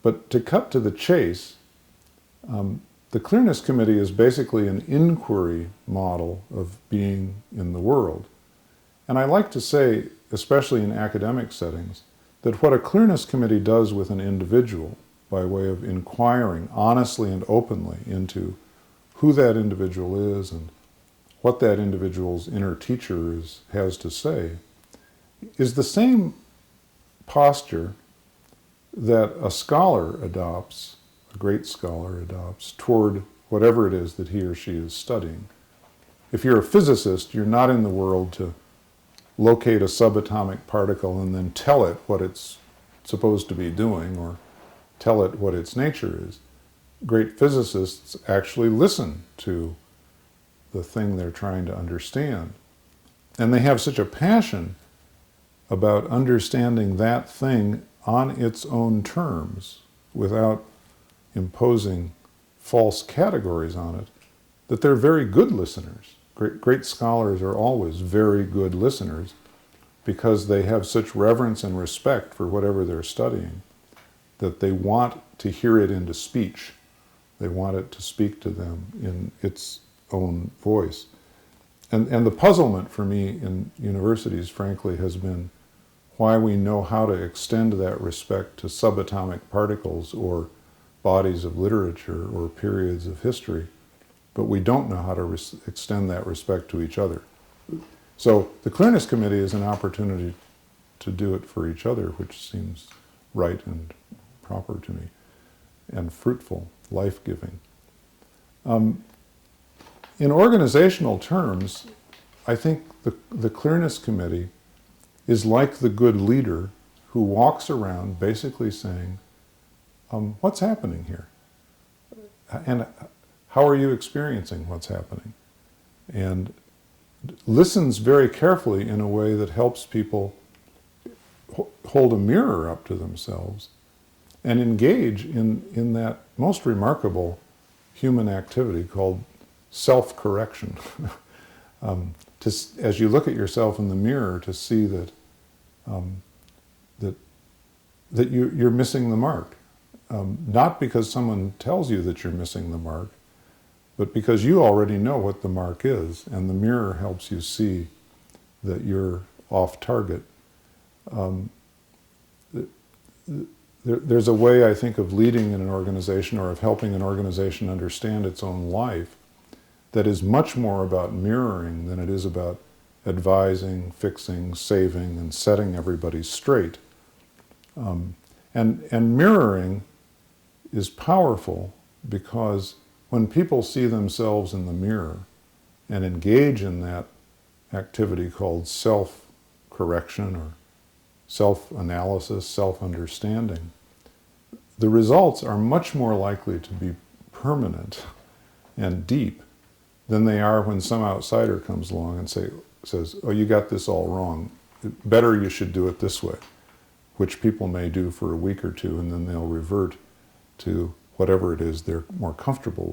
But to cut to the chase, the Clearness Committee is basically an inquiry model of being in the world. And I like to say, especially in academic settings, that what a Clearness Committee does with an individual, by way of inquiring honestly and openly into who that individual is and what that individual's inner teacher has to say, is the same posture that a scholar adopts, a great scholar adopts, toward whatever it is that he or she is studying. If you're a physicist, you're not in the world to locate a subatomic particle and then tell it what it's supposed to be doing or tell it what its nature is. Great physicists actually listen to the thing they're trying to understand. And they have such a passion about understanding that thing on its own terms without imposing false categories on it, that they're very good listeners. Great scholars are always very good listeners because they have such reverence and respect for whatever they're studying that they want to hear it into speech. They want it to speak to them in its own voice. And the puzzlement for me in universities, frankly, has been why we know how to extend that respect to subatomic particles or bodies of literature or periods of history, but we don't know how to extend that respect to each other. So the Clearness Committee is an opportunity to do it for each other, which seems right and proper to me, and fruitful, life-giving. In organizational terms, I think the Clearness Committee is like the good leader who walks around basically saying, what's happening here? And how are you experiencing what's happening? And listens very carefully in a way that helps people hold a mirror up to themselves and engage in that most remarkable human activity called self-correction. As you look at yourself in the mirror, to see that you're missing the mark. Not because someone tells you that you're missing the mark, but because you already know what the mark is, and the mirror helps you see that you're off target. There's a way, I think, of leading in an organization or of helping an organization understand its own life that is much more about mirroring than it is about advising, fixing, saving, and setting everybody straight. And mirroring is powerful because when people see themselves in the mirror and engage in that activity called self-correction or self-analysis, self-understanding, the results are much more likely to be permanent and deep than they are when some outsider comes along and says, oh, you got this all wrong. Better you should do it this way, which people may do for a week or two, and then they'll revert to whatever it is they're more comfortable with.